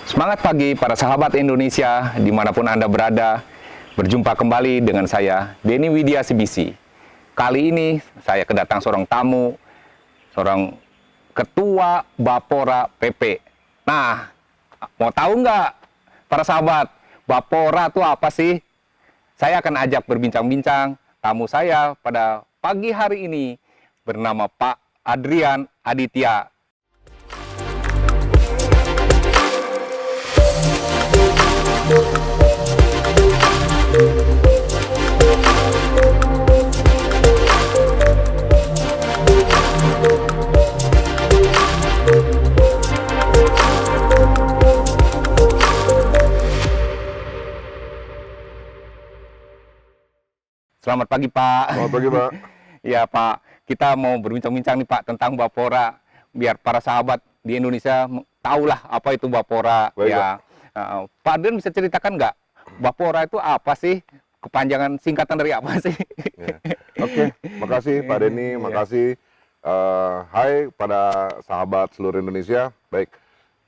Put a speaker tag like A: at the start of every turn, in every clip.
A: Semangat pagi para sahabat Indonesia dimanapun Anda berada. Berjumpa kembali dengan saya, Denny Widya CBC. Kali ini saya kedatang seorang tamu, seorang ketua Bapora PP. Nah, mau tahu nggak para sahabat, Bapora itu apa sih? Saya akan ajak berbincang-bincang tamu saya pada pagi hari ini bernama Pak Adrian Aditya. Selamat pagi, Pak.
B: Selamat pagi, Pak.
A: Ya, Pak. Kita mau berbincang-bincang nih, Pak, tentang Bapora. Biar para sahabat di Indonesia tahulah apa itu Bapora.
B: Baik,
A: ya, Pak Adrian bisa ceritakan nggak Bapora itu apa sih? Kepanjangan singkatan dari apa sih?
B: Ya. Oke, makasih Pak Denny, makasih. Hai pada sahabat seluruh Indonesia. Baik,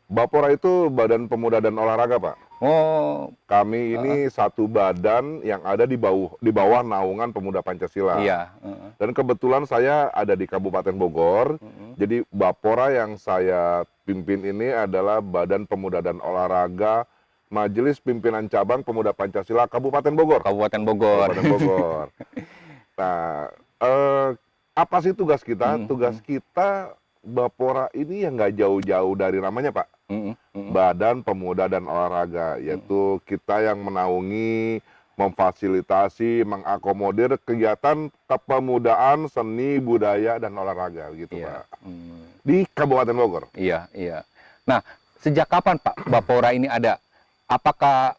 B: Bapora itu Badan Pemuda dan Olahraga, Pak.
A: Oh,
B: Kami ini satu badan yang ada di bawah naungan Pemuda Pancasila.
A: iya.
B: Dan kebetulan saya ada di Kabupaten Bogor. Jadi Bapora yang saya pimpin ini adalah Badan Pemuda dan Olahraga Majelis Pimpinan Cabang Pemuda Pancasila Kabupaten Bogor.
A: Kabupaten Bogor.
B: Kabupaten Bogor. Nah, apa sih tugas kita? Tugas kita Bapora ini yang nggak jauh-jauh dari namanya, Pak. Badan Pemuda dan Olahraga, yaitu kita yang menaungi, memfasilitasi, mengakomodir kegiatan kepemudaan, seni, budaya, dan olahraga, gitu,
A: Iya.
B: Pak. Di Kabupaten Bogor.
A: Iya, iya. Nah, sejak kapan, Pak, Bapora ini ada? Apakah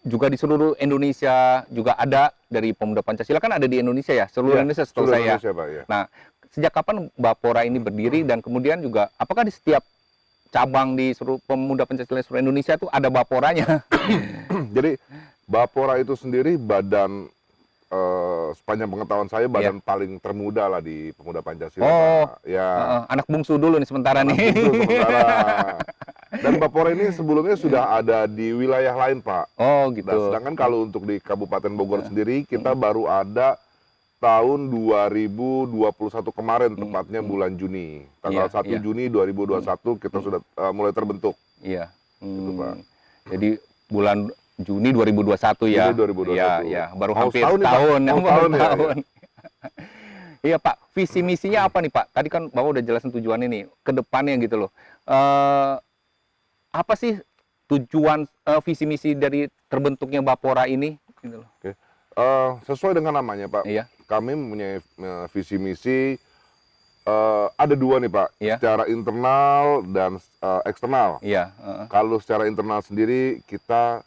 A: juga di seluruh Indonesia juga ada dari Pemuda Pancasila, kan ada di Indonesia ya, seluruh
B: Ya,
A: Indonesia setahu
B: seluruh
A: saya.
B: Indonesia, Pak, ya.
A: Nah, sejak kapan Bapora ini berdiri dan kemudian juga apakah di setiap cabang di seluruh Pemuda Pancasila seluruh Indonesia itu ada Baporanya?
B: Jadi Bapora itu sendiri badan, sepanjang pengetahuan saya, badan paling termuda lah di Pemuda Pancasila,
A: Oh,
B: Pak. Ya.
A: anak bungsu dulu nih sementara
B: Anak
A: nih.
B: bungsu sementara. Dan Bapora ini sebelumnya sudah ada di wilayah lain, Pak.
A: Oh,
B: Nah,
A: gitu.
B: sedangkan kalau untuk di Kabupaten Bogor sendiri, kita baru ada tahun 2021 kemarin, tepatnya bulan Juni. Tanggal 1
A: Iya.
B: Juni 2021 kita sudah mulai terbentuk.
A: Iya.
B: Gitu, Pak.
A: Jadi bulan Juni 2021 ya.
B: Juni 2021.
A: Iya, iya. Baru
B: Mau
A: hampir
B: setahun nih, Pak.
A: tahun.
B: Mau
A: Baru
B: setahun ya,
A: tahun. Iya, Pak. Visi misinya apa nih, Pak? Tadi kan Bapak udah jelasin tujuannya nih, ke depannya gitu loh. Apa sih tujuan visi misi dari terbentuknya Bapora ini gitu loh.
B: Oke. Sesuai dengan namanya, Pak.
A: Iya.
B: Kami mempunyai visi misi, ada dua nih, Pak.
A: Iya.
B: Secara internal dan eksternal.
A: Iya,
B: Kalau secara internal sendiri, kita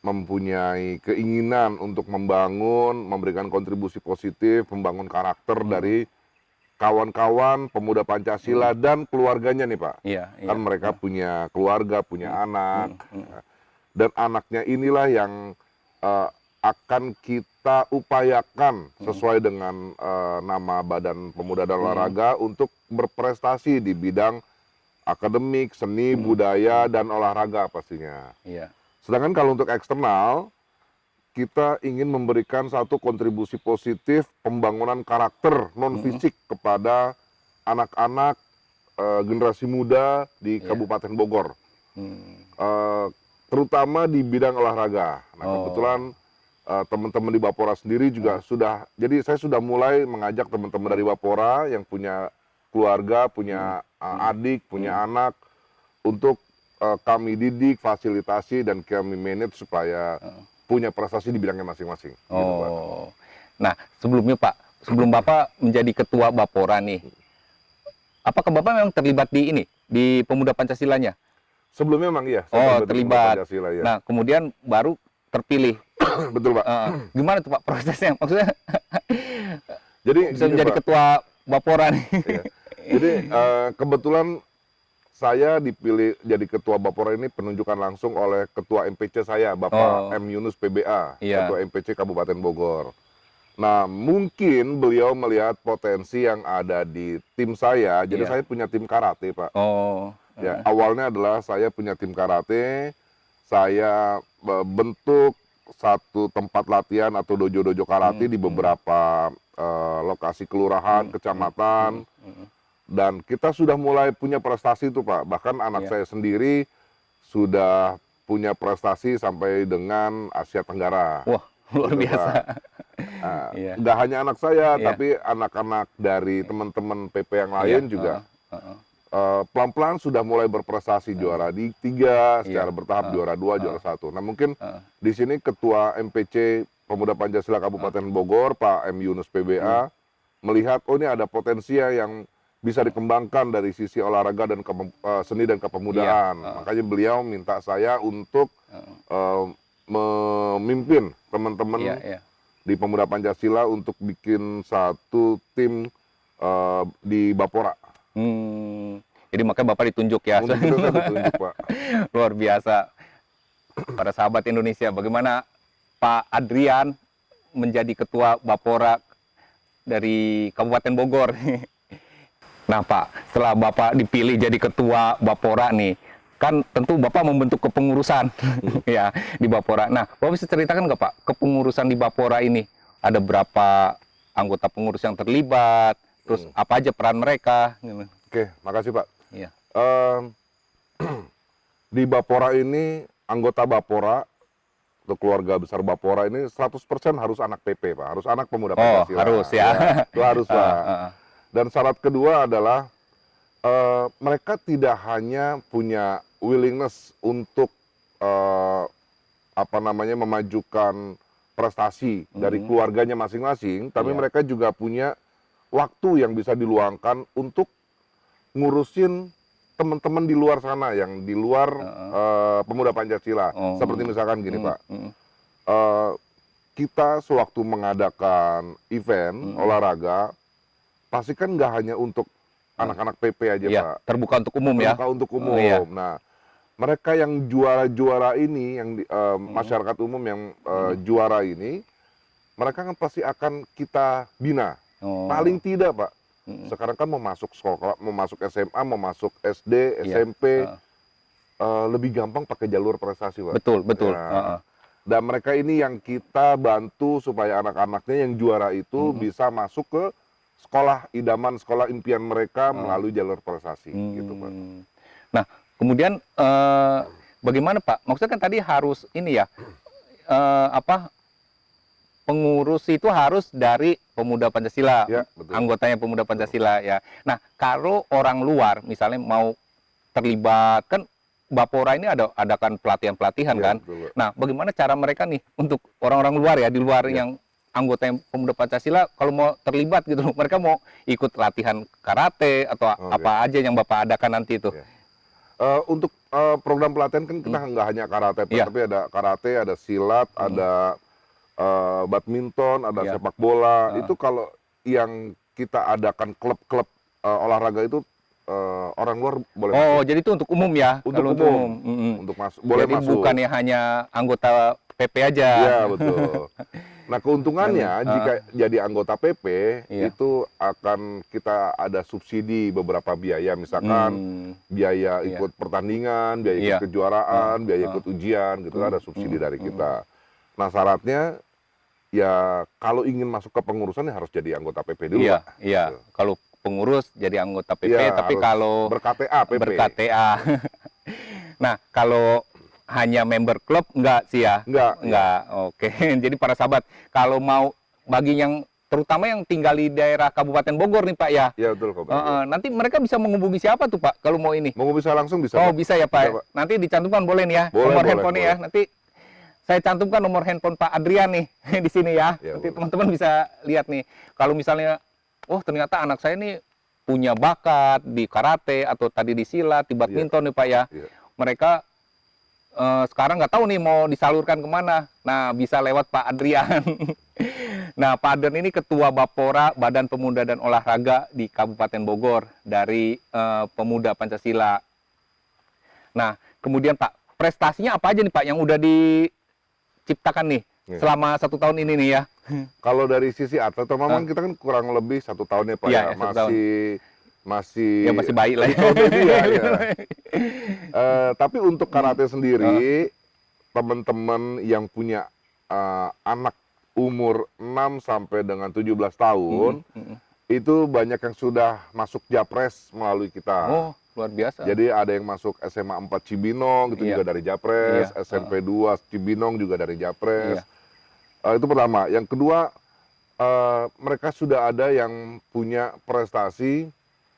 B: mempunyai keinginan untuk membangun, memberikan kontribusi positif, membangun karakter dari kawan-kawan Pemuda Pancasila dan keluarganya nih, Pak.
A: Iya, iya.
B: Kan mereka punya keluarga, punya anak. Dan anaknya inilah yang akan kita upayakan sesuai dengan nama Badan Pemuda dan Olahraga untuk berprestasi di bidang akademik, seni, budaya, dan olahraga pastinya.
A: Iya.
B: Sedangkan kalau untuk eksternal, kita ingin memberikan satu kontribusi positif pembangunan karakter non-fisik kepada anak-anak generasi muda di Kabupaten Bogor. Terutama di bidang olahraga. Nah, kebetulan teman-teman di Bapora sendiri juga sudah, jadi saya sudah mulai mengajak teman-teman dari Bapora yang punya keluarga, punya adik, punya anak, untuk kami didik, fasilitasi, dan kami manage supaya punya prestasi di bidangnya masing-masing.
A: Oh,
B: Gitu, Pak.
A: nah sebelumnya Pak, sebelum Bapak menjadi ketua Bapora nih, apakah Bapak memang terlibat di ini, di Pemuda Pancasilanya?
B: Sebelumnya memang iya.
A: Oh,
B: di
A: terlibat.
B: Pancasila, ya.
A: Nah, kemudian baru terpilih.
B: Betul, Pak.
A: Gimana tuh Pak prosesnya? Maksudnya
B: Jadi
A: bisa
B: gini,
A: menjadi
B: Pak.
A: ketua Bapora nih?
B: Iya. Jadi kebetulan saya dipilih jadi ketua Bapora ini penunjukan langsung oleh ketua MPC saya, Bapak M. Yunus PBA,
A: Iya.
B: ketua MPC Kabupaten Bogor. Nah, mungkin beliau melihat potensi yang ada di tim saya, jadi
A: Iya.
B: saya punya tim karate, Pak.
A: Oh,
B: Ya, awalnya adalah saya punya tim karate, saya bentuk satu tempat latihan atau dojo-dojo karate di beberapa lokasi kelurahan, kecamatan, dan kita sudah mulai punya prestasi tuh Pak. Bahkan anak saya sendiri sudah punya prestasi sampai dengan Asia Tenggara.
A: Wah, luar
B: Gitu,
A: biasa.
B: Pak. Nggak hanya anak saya,
A: Iya.
B: tapi anak-anak dari teman-teman PP yang lain juga pelan-pelan sudah mulai berprestasi, juara di 3, secara bertahap juara 2, juara 1. Nah mungkin di sini Ketua MPC Pemuda Pancasila Kabupaten Bogor, Pak M. Yunus PBA, melihat oh ini ada potensi yang bisa dikembangkan dari sisi olahraga dan seni dan kepemudaan. Makanya beliau minta saya untuk memimpin teman-teman di Pemuda Pancasila untuk bikin satu tim di Bapora.
A: Jadi makanya Bapak ditunjuk ya.
B: Untuk itu saya ditunjuk, Pak.
A: Luar biasa. Para sahabat Indonesia, bagaimana Pak Adrian menjadi ketua Bapora dari Kabupaten Bogor. Nah Pak, setelah Bapak dipilih jadi ketua Bapora nih, kan tentu Bapak membentuk kepengurusan ya di Bapora. Nah, Bapak bisa ceritakan nggak Pak, kepengurusan di Bapora ini ada berapa anggota pengurus yang terlibat, terus apa aja peran mereka?
B: Oke, makasih Pak.
A: Iya.
B: Di Bapora ini, anggota Bapora atau keluarga besar Bapora ini 100% harus anak PP Pak, harus anak pemuda Pancasila.
A: Oh, harus ya.
B: Itu harus Pak. Dan syarat kedua adalah mereka tidak hanya punya willingness untuk memajukan prestasi dari keluarganya masing-masing, tapi mereka juga punya waktu yang bisa diluangkan untuk ngurusin teman-teman di luar sana yang di luar pemuda Pancasila. Seperti misalkan gini Pak, kita sewaktu mengadakan event olahraga, pasti kan nggak hanya untuk anak-anak PP aja Pak.
A: Terbuka untuk umum ya.
B: Terbuka untuk umum. Nah, mereka yang juara-juara ini, yang masyarakat umum yang juara ini, mereka kan pasti akan kita bina. Paling tidak Pak, sekarang kan mau masuk sekolah, mau masuk SMA, mau masuk SD, SMP, lebih gampang pakai jalur prestasi Pak.
A: Betul.
B: Ya. Dan mereka ini yang kita bantu supaya anak-anaknya yang juara itu bisa masuk ke sekolah idaman, sekolah impian mereka melalui jalur prestasi, gitu Pak.
A: Nah, kemudian bagaimana Pak? Maksudnya kan tadi harus ini ya, pengurus itu harus dari pemuda Pancasila,
B: Ya, betul.
A: anggotanya pemuda Pancasila ya. Nah, kalau orang luar misalnya mau terlibat, kan Bapora ini adakan pelatihan-pelatihan
B: Ya,
A: kan.
B: betul, Pak.
A: Nah, bagaimana cara mereka nih untuk orang-orang luar ya, di luar yang anggota yang pemuda Pancasila, kalau mau terlibat gitu, mereka mau ikut latihan karate atau apa aja yang Bapak adakan nanti itu?
B: Untuk program pelatihan kan kita nggak hanya karate, tapi ada karate, ada silat, ada badminton, ada sepak bola. Itu kalau yang kita adakan klub-klub olahraga itu orang luar boleh masuk.
A: Jadi itu untuk umum ya?
B: Untuk
A: kalau
B: umum. Untuk masuk, boleh
A: Jadi
B: masuk.
A: bukannya hanya anggota PP aja?
B: Iya, betul. Nah, keuntungannya jika jadi anggota PP, itu akan kita ada subsidi beberapa biaya, misalkan biaya ikut pertandingan, biaya ikut kejuaraan, biaya ikut ujian, gitu ada subsidi dari kita. Nah, syaratnya ya kalau ingin masuk ke pengurusan ya harus jadi anggota PP dulu.
A: Iya,
B: Pak.
A: iya.
B: Gitu.
A: Kalau pengurus jadi anggota PP,
B: Iya,
A: tapi
B: harus
A: kalau
B: ber-KTA PP.
A: ber-KTA. Nah, kalau hanya member klub enggak sih ya?
B: Enggak.
A: Oke. Jadi para sahabat, kalau mau bagi yang terutama yang tinggal di daerah Kabupaten Bogor nih Pak ya.
B: Iya, betul Pak.
A: Nanti mereka bisa menghubungi siapa tuh Pak kalau mau ini?
B: Mau bisa langsung bisa.
A: Oh,
B: Pak.
A: bisa ya Pak.
B: Bisa, Pak.
A: Nanti dicantumkan boleh nih ya, nomor handphone ya. Nanti saya cantumkan nomor handphone Pak Adrian nih di sini ya. Nanti teman-teman bisa lihat nih. Kalau misalnya, oh ternyata anak saya nih punya bakat di karate atau tadi di silat, di badminton nih Pak ya. Mereka sekarang nggak tahu nih mau disalurkan kemana. Nah, bisa lewat Pak Adrian. Nah, Pak Adrian ini Ketua Bapora Badan Pemuda dan Olahraga di Kabupaten Bogor dari Pemuda Pancasila. Nah, kemudian Pak, prestasinya apa aja nih Pak yang udah diciptakan nih selama 1 tahun ini nih ya?
B: Kalau dari sisi atlet, memang kita kan kurang lebih 1 tahun ya Pak ya. masih
A: Ya masih baik lah ya.
B: episode ini ya. Tapi untuk karate sendiri, teman-teman yang punya anak umur 6 sampai dengan 17 tahun, itu banyak yang sudah masuk Japres melalui kita.
A: Oh, luar biasa.
B: Jadi ada yang masuk SMA 4 Cibinong, itu
A: Iya.
B: juga dari Japres,
A: Iya,
B: SMP 2 Cibinong juga dari Japres.
A: Iya.
B: Itu pertama. Yang kedua, mereka sudah ada yang punya prestasi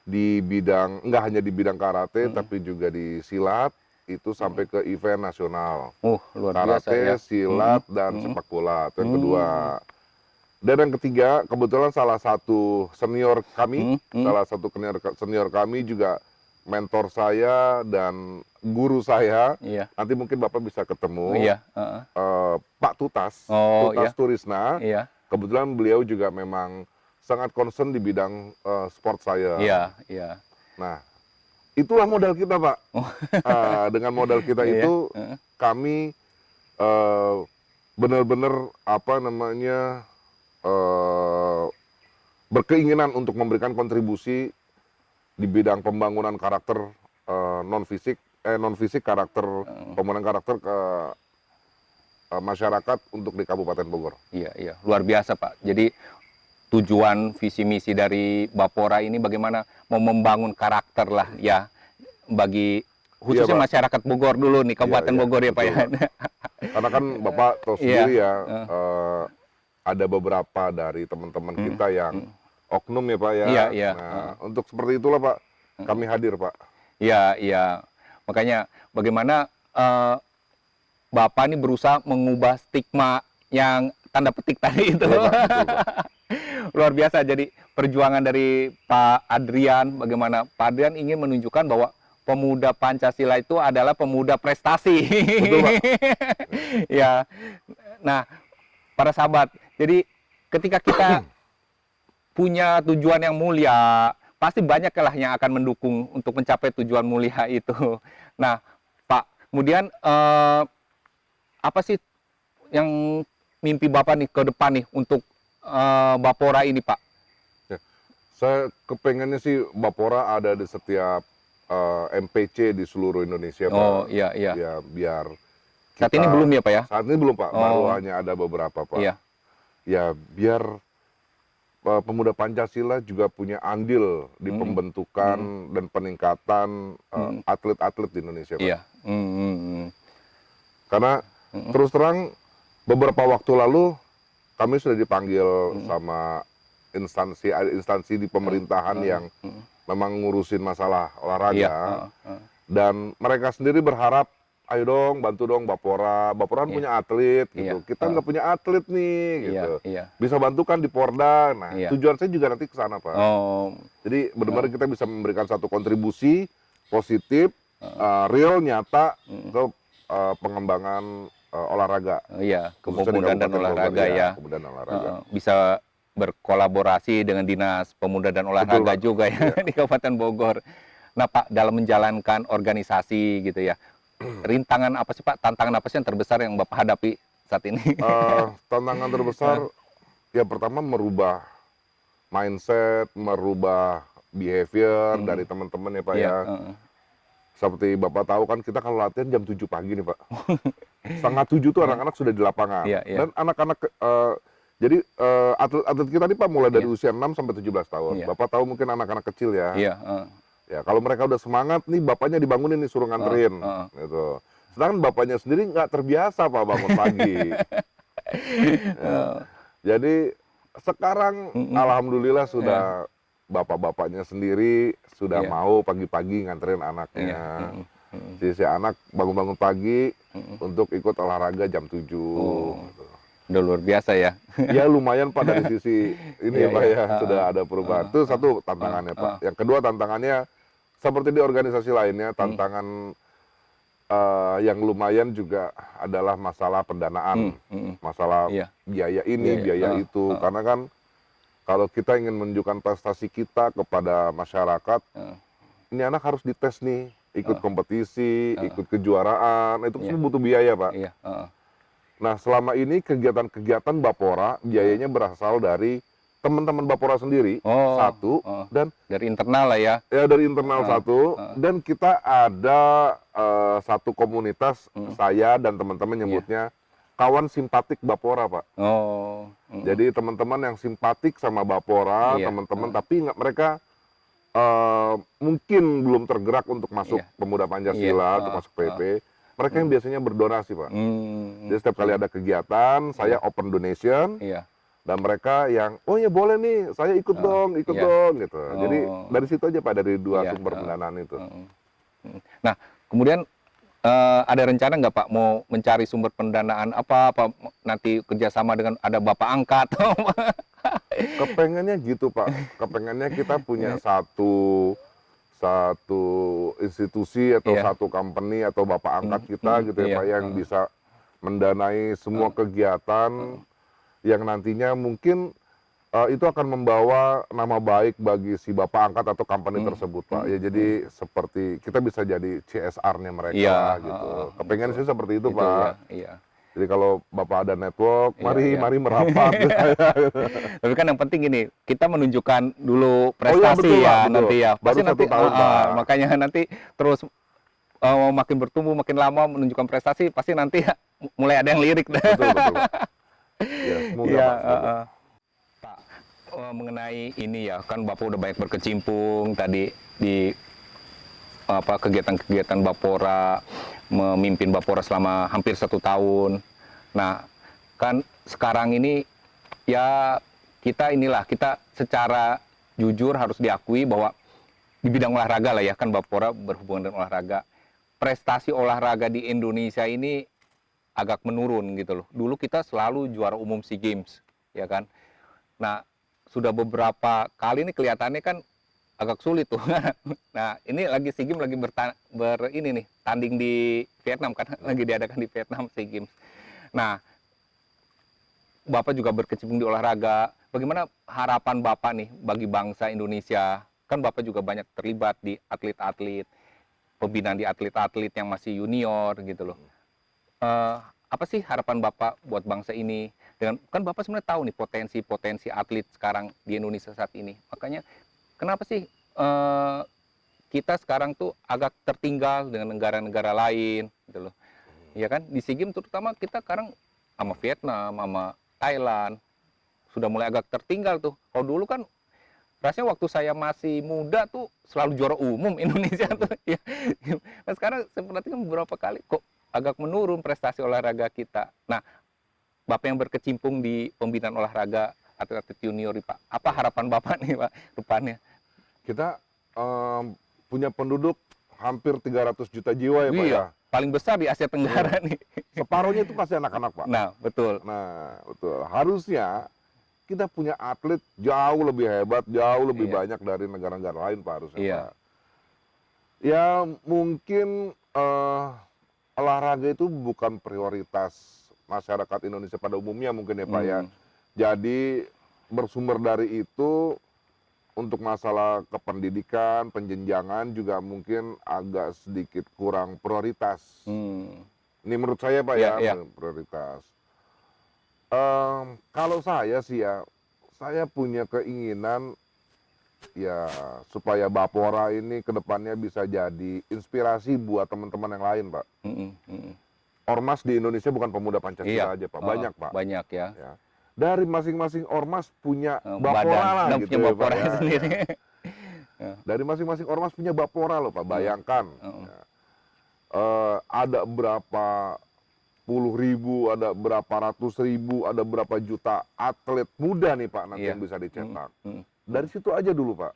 B: di bidang, enggak hanya di bidang karate, tapi juga di silat, itu sampai ke event nasional.
A: Luar biasa
B: Karate,
A: ya.
B: silat, dan sepak bola. Itu yang kedua. Dan yang ketiga, kebetulan salah satu senior kami, salah satu senior kami juga mentor saya dan guru saya.
A: Iya.
B: Nanti mungkin Bapak bisa ketemu.
A: Iya.
B: Pak Tutas,
A: Oh,
B: Tutas
A: iya.
B: Turisna.
A: Iya.
B: Kebetulan beliau juga memang sangat concern di bidang sport saya.
A: Iya. Iya.
B: Nah, itulah modal kita, Pak. Dengan modal kita
A: Iya.
B: itu, kami benar-benar apa namanya berkeinginan untuk memberikan kontribusi di bidang pembangunan karakter non fisik karakter pembangunan karakter ke masyarakat untuk di Kabupaten Bogor.
A: Iya, iya, luar biasa Pak. Jadi tujuan visi misi dari Bapora ini bagaimana mau membangun karakter lah ya bagi khususnya
B: Pak.
A: masyarakat Bogor dulu nih, Kabupaten Bogor ya Pak ya.
B: Karena kan Bapak tahu sendiri ya, ada beberapa dari teman-teman kita yang oknum ya Pak ya.
A: Iya, iya.
B: Nah, untuk seperti itulah Pak, kami hadir Pak.
A: Iya, iya. Makanya bagaimana Bapak ini berusaha mengubah stigma yang tanda petik tadi itu.
B: Iya, Pak, betul, Pak.
A: Luar biasa. Jadi perjuangan dari Pak Adrian, bagaimana Pak Adrian ingin menunjukkan bahwa pemuda Pancasila itu adalah pemuda prestasi.
B: Betul, Pak.
A: Ya. Nah, para sahabat, jadi ketika kita punya tujuan yang mulia, pasti banyak lah yang akan mendukung untuk mencapai tujuan mulia itu. Nah, Pak, kemudian apa sih yang mimpi Bapak nih ke depan nih untuk Bapora ini, Pak?
B: Ya, saya kepengennya sih Bapora ada di setiap MPC di seluruh Indonesia, Pak.
A: Oh, iya, iya.
B: Ya, biar
A: Saat ini belum ya, Pak ya?
B: Saat ini belum, Pak. Baru
A: Oh.
B: hanya ada beberapa, Pak.
A: Iya.
B: Ya, biar pemuda Pancasila juga punya andil di pembentukan dan peningkatan atlet-atlet di Indonesia, Pak.
A: Iya.
B: Karena terus terang beberapa waktu lalu kami sudah dipanggil sama instansi di pemerintahan yang memang ngurusin masalah olahraga.
A: Iya.
B: Dan mereka sendiri berharap, ayo dong, bantu dong Bapora. Bapora kan punya atlet gitu.
A: Iya.
B: Kita nggak punya atlet nih gitu.
A: Iya.
B: Bisa bantukan di Porda. Nah,
A: Iya.
B: tujuan saya juga nanti ke sana, Pak.
A: Oh.
B: Jadi benar-benar kita bisa memberikan satu kontribusi positif, real, nyata ke pengembangan olahraga.
A: Iya,
B: Khususnya di
A: kepemudaan dan
B: Kabupaten Bogor,
A: olahraga ya.
B: Kepemudaan dan olahraga.
A: Bisa berkolaborasi dengan Dinas Pemuda dan Olahraga
B: Pak.
A: juga ya di Kabupaten Bogor. Nah Pak, dalam menjalankan organisasi gitu ya, rintangan apa sih Pak, tantangan apa sih yang terbesar yang Bapak hadapi saat ini?
B: Tantangan terbesar, ya pertama merubah mindset, merubah behavior dari teman-teman ya Pak
A: Iya,
B: ya. Seperti Bapak tahu kan kita kalau latihan jam 7 pagi nih Pak. Setengah 7 tuh anak-anak sudah di lapangan.
A: Iya, iya.
B: Dan anak-anak, jadi atlet-atlet kita nih Pak mulai dari usia 6 sampai 17 tahun.
A: Iya.
B: Bapak tahu mungkin anak-anak kecil ya.
A: Iya.
B: Ya kalau mereka udah semangat nih bapaknya dibangunin nih suruh nganterin. Gitu. Sedangkan bapaknya sendiri nggak terbiasa Pak bangun pagi. Ya. Jadi sekarang alhamdulillah sudah bapak-bapaknya sendiri sudah mau pagi-pagi nganterin anaknya. Jadi si anak bangun-bangun pagi untuk ikut olahraga jam 7. Gitu.
A: Udah luar biasa ya.
B: Ya lumayan Pak dari sisi ini
A: Iya,
B: ya Pak
A: iya.
B: ya, sudah ada perubahan. Itu satu tantangannya Pak. Yang kedua tantangannya seperti di organisasi lainnya, tantangan yang lumayan juga adalah masalah pendanaan, masalah
A: Iya.
B: biaya ini, biaya itu. Karena kan kalau kita ingin menunjukkan prestasi kita kepada masyarakat, ini anak harus dites nih, ikut kompetisi, ikut kejuaraan, itu kan butuh biaya Pak.
A: Iya.
B: Nah selama ini kegiatan-kegiatan Bapora biayanya berasal dari teman-teman Bapora sendiri satu, dan
A: dari internal lah ya.
B: Ya dari internal satu, dan kita ada satu komunitas, saya dan teman-teman nyebutnya kawan simpatik Bapora, Pak. Jadi teman-teman yang simpatik sama Bapora, teman-teman, tapi mereka mungkin belum tergerak untuk masuk Pemuda Pancasila, untuk masuk PP. Mereka yang biasanya berdonasi, Pak. Jadi setiap kali ada kegiatan, saya open donation. Dan mereka yang, oh ya boleh nih, saya ikut dong gitu. Jadi dari situ aja Pak, dari dua sumber pendanaan itu.
A: Nah, kemudian ada rencana nggak Pak mau mencari sumber pendanaan apa nanti kerjasama dengan ada Bapak angkat?
B: Kepengennya gitu Pak, kepengennya kita punya satu institusi atau satu company atau Bapak angkat kita gitu ya Pak, yang bisa mendanai semua kegiatan yang nantinya mungkin itu akan membawa nama baik bagi si Bapak angkat atau company tersebut Pak. Ya jadi seperti kita bisa jadi CSR-nya mereka gitu. Kepengen sih seperti itu Pak. Jadi kalau Bapak ada network, mari merapat.
A: Tapi kan yang penting ini, kita menunjukkan dulu prestasi betul. Nanti ya.
B: Pasti
A: nanti
B: tahun, Pak.
A: Makanya nanti terus makin bertumbuh, makin lama menunjukkan prestasi, pasti nanti mulai ada yang lirik.
B: Betul Pak. Ya, semoga Pak.
A: Pak, mengenai ini ya, kan Bapak udah banyak berkecimpung tadi di kegiatan-kegiatan Bapora, memimpin Bapora selama hampir 1 tahun. Nah, kan sekarang ini ya kita secara jujur harus diakui bahwa di bidang olahraga lah ya, kan Bapora berhubungan dengan olahraga. Prestasi olahraga di Indonesia ini agak menurun gitu loh. Dulu kita selalu juara umum SEA Games, ya kan. Nah, sudah beberapa kali ini kelihatannya kan agak sulit tuh. Nah, ini lagi SEA Games lagi tanding di Vietnam kan, lagi diadakan di Vietnam SEA Games. Nah, Bapak juga berkecimpung di olahraga. Bagaimana harapan Bapak nih bagi bangsa Indonesia? Kan Bapak juga banyak terlibat di atlet-atlet, pembinaan di atlet-atlet yang masih junior gitu loh. Apa sih harapan Bapak buat bangsa ini? Dengan kan Bapak sebenarnya tahu nih potensi atlet sekarang di Indonesia saat ini. Makanya kenapa sih kita sekarang tuh agak tertinggal dengan negara-negara lain gitu loh. Ya kan di SEA Games terutama kita sekarang sama Vietnam, sama Thailand sudah mulai agak tertinggal tuh. Kalau dulu kan rasanya waktu saya masih muda tuh selalu juara umum Indonesia tuh. Ya. Nah, sekarang saya perhatikan beberapa kali kok agak menurun prestasi olahraga kita. Nah, Bapak yang berkecimpung di pembinaan olahraga atlet-atlet junior nih Pak, apa harapan Bapak nih Pak depannya?
B: Kita punya penduduk hampir 300 juta jiwa ya Pak ya.
A: Paling besar di Asia Tenggara nih.
B: Separuhnya itu pasti anak-anak Pak.
A: Nah, betul.
B: Harusnya kita punya atlet jauh lebih hebat, jauh lebih banyak dari negara-negara lain Pak harusnya Pak. Ya mungkin olahraga itu bukan prioritas masyarakat Indonesia pada umumnya mungkin ya Pak ya. Jadi bersumber dari itu untuk masalah kependidikan, penjenjangan juga mungkin agak sedikit kurang prioritas. Ini menurut saya Pak ya, prioritas. Kalau saya sih ya, saya punya keinginan ya supaya Bapora ini kedepannya bisa jadi inspirasi buat teman-teman yang lain Pak. Ormas di Indonesia bukan Pemuda Pancasila aja Pak, banyak Pak.
A: Banyak ya.
B: Dari masing-masing ormas punya Bapora lah gitu ya Pak ya.
A: Sendiri.
B: Dari masing-masing ormas punya Bapora loh Pak, bayangkan. Ada berapa puluh ribu, ada berapa ratus ribu, ada berapa juta atlet muda nih Pak nanti yang bisa dicetak. Dari situ aja dulu Pak.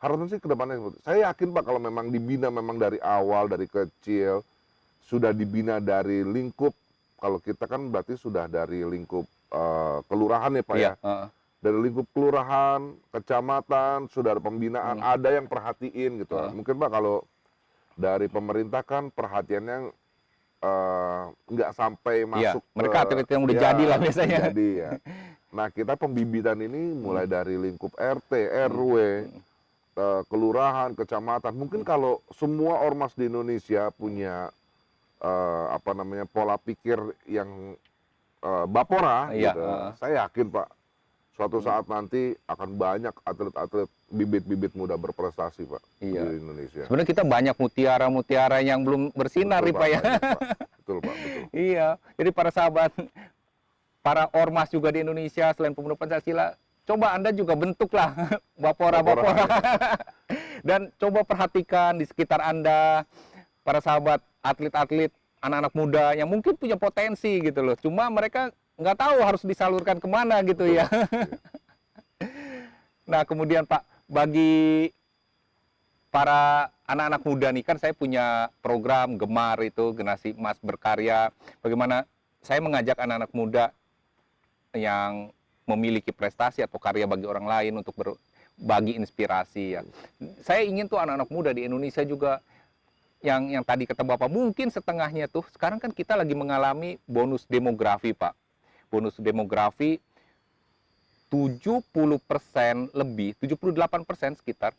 B: Harapan sih ke depannya. Saya yakin Pak kalau memang dibina memang dari awal, dari kecil, sudah dibina dari lingkup, kalau kita kan berarti sudah dari lingkup kelurahan ya Pak ya. Dari lingkup kelurahan, kecamatan, sudah ada pembinaan, ada yang perhatiin gitu. Mungkin Pak kalau dari pemerintah kan perhatiannya nggak sampai masuk
A: mereka atlet yang udah jadi lah biasanya.
B: Jadi ya. Nah kita pembibitan ini mulai dari lingkup RT, RW, kelurahan, kecamatan. Mungkin kalau semua ormas di Indonesia punya pola pikir yang Bapora, gitu, saya yakin Pak Suatu saat nanti akan banyak atlet-atlet bibit-bibit muda berprestasi, Pak,
A: Iya.
B: di Indonesia.
A: Sebenarnya kita banyak mutiara-mutiara yang belum bersinar
B: Betul,
A: nih, Pak, ya.
B: banyak, Pak. Betul, Pak, betul.
A: Iya. Jadi para sahabat, para ormas juga di Indonesia selain pemuda Pancasila, coba Anda juga bentuklah Bapora-Bapora. Dan coba perhatikan di sekitar Anda para sahabat atlet-atlet, anak-anak muda yang mungkin punya potensi gitu loh. Cuma mereka nggak tahu harus disalurkan kemana gitu.
B: Betul,
A: Ya.
B: Pak.
A: Nah, kemudian Pak, bagi para anak-anak muda nih, kan saya punya program Gemar itu, Generasi Emas Berkarya. Bagaimana saya mengajak anak-anak muda yang memiliki prestasi atau karya bagi orang lain untuk berbagi inspirasi ya. Saya ingin tuh anak-anak muda di Indonesia juga yang tadi kata Bapak mungkin setengahnya tuh, sekarang kan kita lagi mengalami bonus demografi, Pak. Bonus demografi 70% lebih, 78% sekitar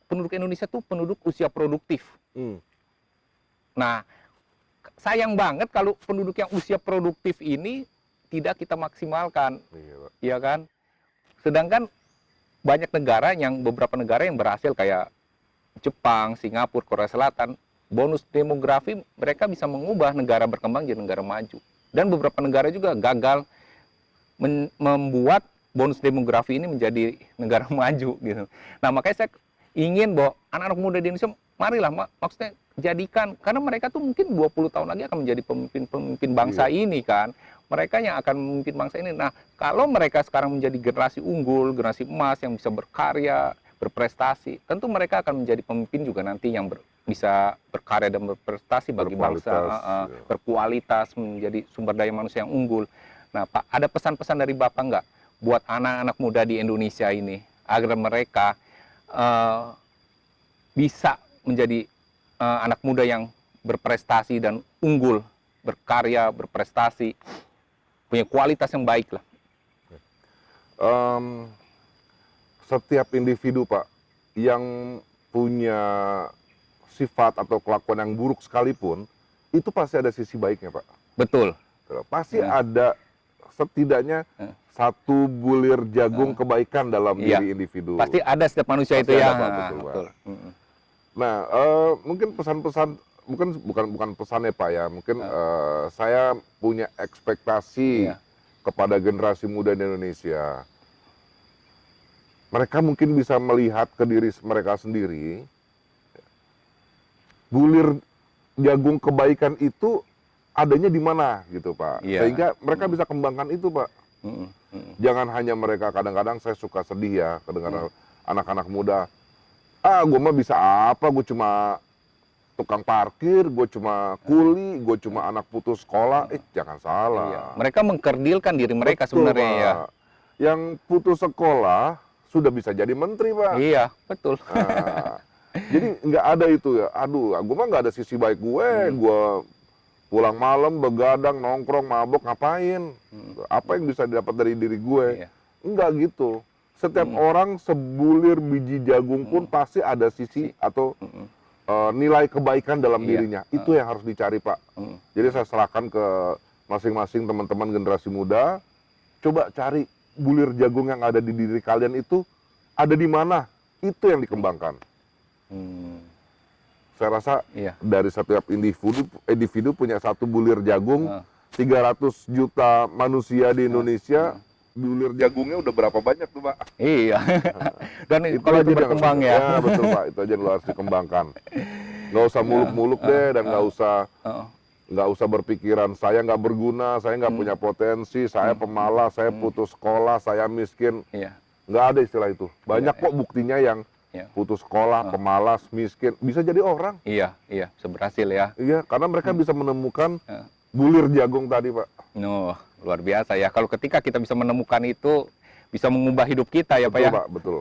A: penduduk Indonesia tuh penduduk usia produktif. Nah, sayang banget kalau penduduk yang usia produktif ini tidak kita maksimalkan.
B: Iya, Pak.
A: Iya kan? Sedangkan banyak negara beberapa negara yang berhasil kayak Jepang, Singapura, Korea Selatan, bonus demografi mereka bisa mengubah negara berkembang jadi negara maju. Dan beberapa negara juga gagal membuat bonus demografi ini menjadi negara maju gitu. Nah, makanya saya ingin bahwa anak-anak muda di Indonesia, marilah maksudnya jadikan, karena mereka tuh mungkin 20 tahun lagi akan menjadi pemimpin bangsa ini kan. Mereka yang akan memimpin bangsa ini. Nah, kalau mereka sekarang menjadi generasi unggul, generasi emas yang bisa berkarya, berprestasi, tentu mereka akan menjadi pemimpin juga nanti yang bisa berkarya dan berprestasi bagi bangsa, berkualitas, menjadi sumber daya manusia yang unggul. Nah, Pak, ada pesan-pesan dari Bapak nggak buat anak-anak muda di Indonesia ini agar mereka bisa menjadi anak muda yang berprestasi dan unggul, berkarya, berprestasi, punya kualitas yang baik lah.
B: Setiap individu, Pak, yang punya sifat atau kelakuan yang buruk sekalipun, itu pasti ada sisi baiknya, Pak.
A: Betul.
B: Pasti ada setidaknya satu bulir jagung kebaikan dalam diri individu.
A: Pasti ada setiap manusia
B: Pasti
A: itu ya.
B: ada, Pak, betul, Pak. Nah, mungkin pesan-pesan, bukan pesannya, Pak, ya. Mungkin saya punya ekspektasi kepada generasi muda di Indonesia. Mereka mungkin bisa melihat ke diri mereka sendiri, bulir jagung kebaikan itu adanya di mana gitu, Pak. Sehingga mereka bisa kembangkan itu, Pak. Jangan hanya mereka, kadang-kadang saya suka sedih ya kedengaran anak-anak muda, gue mah bisa apa, gue cuma tukang parkir, gue cuma kuli, gue cuma anak putus sekolah. Jangan salah.
A: Mereka mengkerdilkan diri mereka sebenarnya,
B: Pak.
A: ya.
B: Yang putus sekolah sudah bisa jadi menteri, Pak.
A: Iya, betul.
B: Nah, jadi nggak ada itu ya. Aduh, gue mah nggak ada sisi baik gue. Gue pulang malam begadang, nongkrong, mabok, ngapain? Apa yang bisa didapat dari diri gue? Enggak gitu. Setiap orang sebulir biji jagung pun pasti ada sisi atau nilai kebaikan dalam dirinya. Itu yang harus dicari, Pak. Jadi saya serahkan ke masing-masing teman-teman generasi muda. Coba cari bulir jagung yang ada di diri kalian itu ada di mana, itu yang dikembangkan. Saya rasa dari setiap individu punya satu bulir jagung, 300 juta manusia di Indonesia, bulir jagungnya udah berapa banyak tuh, Pak?
A: Iya. Dan
B: itu
A: kalau itu
B: aja
A: berkembang ya.
B: Ya betul, Pak, itu aja yang harus dikembangkan. Nggak usah muluk-muluk deh, dan nggak usah berpikiran saya nggak berguna, saya nggak punya potensi, saya pemalas, saya putus sekolah, saya miskin. Nggak ada istilah itu. Banyak kok buktinya yang putus sekolah, pemalas, miskin, bisa jadi orang.
A: Iya, bisa berhasil ya.
B: Iya, karena mereka bisa menemukan bulir jagung tadi, Pak.
A: Luar biasa ya. Kalau ketika kita bisa menemukan itu, bisa mengubah hidup kita ya,
B: betul,
A: Pak ya.
B: Pak, betul.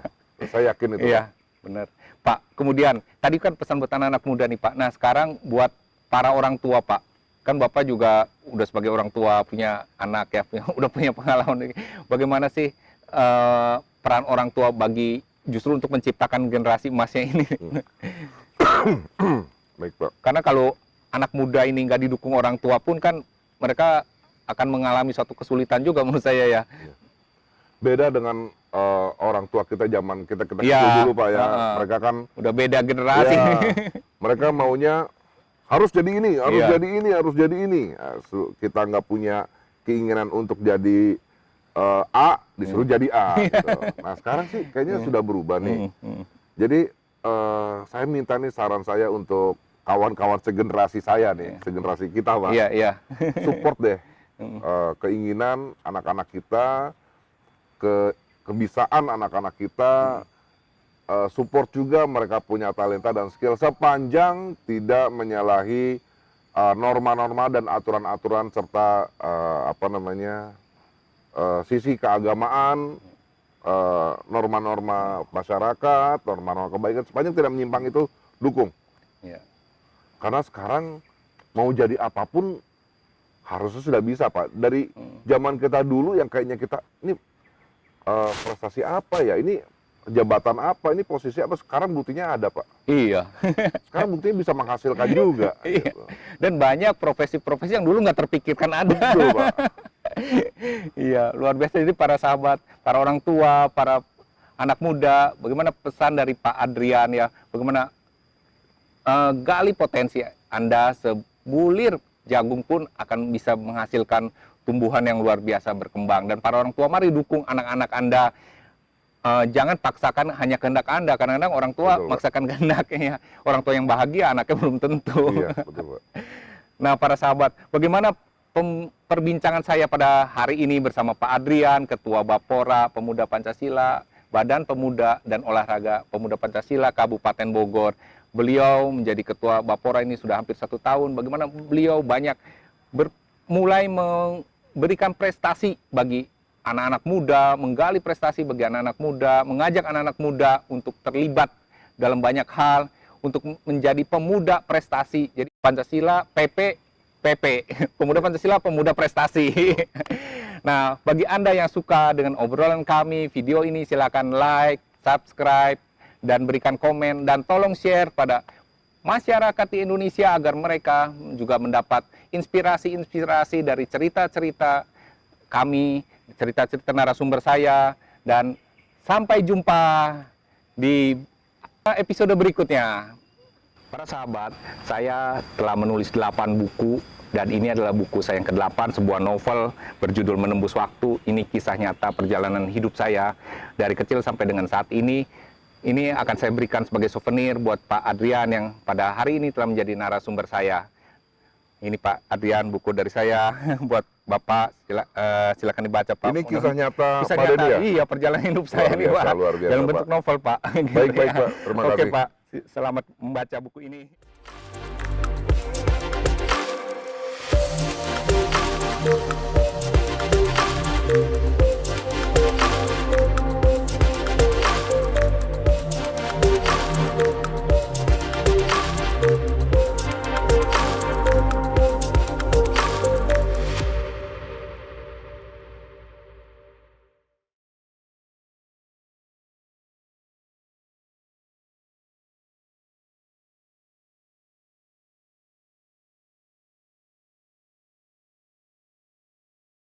B: Saya yakin itu.
A: Iya, benar. Pak, kemudian tadi kan pesan buat anak-anak muda nih, Pak. Nah, sekarang buat para orang tua, Pak. Kan Bapak juga udah sebagai orang tua, punya anak ya, udah punya pengalaman. Bagaimana sih peran orang tua bagi justru untuk menciptakan generasi emasnya ini?
B: Baik, Pak.
A: Karena kalau anak muda ini nggak didukung orang tua pun kan mereka akan mengalami suatu kesulitan juga menurut saya ya.
B: Beda dengan orang tua kita zaman kita kecil
A: Iya,
B: dulu Pak ya. Mereka kan
A: udah beda generasi.
B: ya, mereka maunya harus jadi ini, harus
A: Iya.
B: jadi ini, harus jadi ini. Nah, kita nggak punya keinginan untuk jadi A, disuruh jadi A. Gitu. Nah sekarang sih kayaknya sudah berubah nih. Jadi saya minta nih saran saya untuk kawan-kawan segenerasi saya nih, segenerasi kita Pak.
A: Iya, iya.
B: Support deh keinginan anak-anak kita, kebisaan anak-anak kita, support juga mereka punya talenta dan skill sepanjang tidak menyalahi norma-norma dan aturan-aturan serta sisi keagamaan, norma-norma masyarakat, norma-norma kebaikan, sepanjang tidak menyimpang itu dukung.
A: Iya.
B: Karena sekarang mau jadi apapun harusnya sudah bisa Pak. Dari zaman kita dulu yang kayaknya kita ini prestasi apa ya, ini jabatan apa, ini posisi apa, sekarang buktinya ada Pak.
A: Iya.
B: Sekarang buktinya bisa menghasilkan juga.
A: Iya.
B: Gitu.
A: Dan banyak profesi-profesi yang dulu nggak terpikirkan ada.
B: Betul Pak.
A: Iya, luar biasa. Jadi para sahabat, para orang tua, para anak muda, bagaimana pesan dari Pak Adrian ya, bagaimana gali potensi Anda, sebulir jagung pun akan bisa menghasilkan tumbuhan yang luar biasa berkembang. Dan para orang tua, mari dukung anak-anak Anda. Jangan paksakan hanya kehendak Anda. Kadang-kadang orang tua
B: Betul, Pak.
A: maksakan kehendaknya. Orang tua yang bahagia, anaknya belum tentu.
B: Iya, betul Pak.
A: Nah, para sahabat, bagaimana perbincangan saya pada hari ini bersama Pak Adrian, Ketua Bapora Pemuda Pancasila, Badan Pemuda dan Olahraga Pemuda Pancasila Kabupaten Bogor. Beliau menjadi Ketua Bapora ini sudah hampir 1 tahun. Bagaimana beliau banyak mulai memberikan prestasi bagi anak-anak muda, menggali prestasi bagi anak-anak muda, mengajak anak-anak muda untuk terlibat dalam banyak hal, untuk menjadi pemuda prestasi. Jadi Pancasila, PP, Pemuda Pancasila, Pemuda Prestasi. Nah, bagi Anda yang suka dengan obrolan kami, video ini silakan like, subscribe, dan berikan komen, dan tolong share pada masyarakat di Indonesia agar mereka juga mendapat inspirasi-inspirasi dari cerita-cerita kami, cerita-cerita narasumber saya, dan sampai jumpa di episode berikutnya. Para sahabat, saya telah menulis 8 buku, dan ini adalah buku saya yang ke-8, sebuah novel berjudul Menembus Waktu. Ini kisah nyata perjalanan hidup saya dari kecil sampai dengan saat ini. Ini akan saya berikan sebagai souvenir buat Pak Adrian yang pada hari ini telah menjadi narasumber saya. Ini Pak Adrian, buku dari saya buat Bapak, silakan dibaca Pak.
B: Ini kisah nyata
A: Kisah
B: Pak
A: nyata,
B: Denny ya?
A: iya, perjalanan hidup saya nih Pak.
B: Luar biasa,
A: Dalam
B: Pak.
A: bentuk novel Pak.
B: Baik, baik Pak, terima kasih.
A: Oke Pak, selamat membaca buku ini.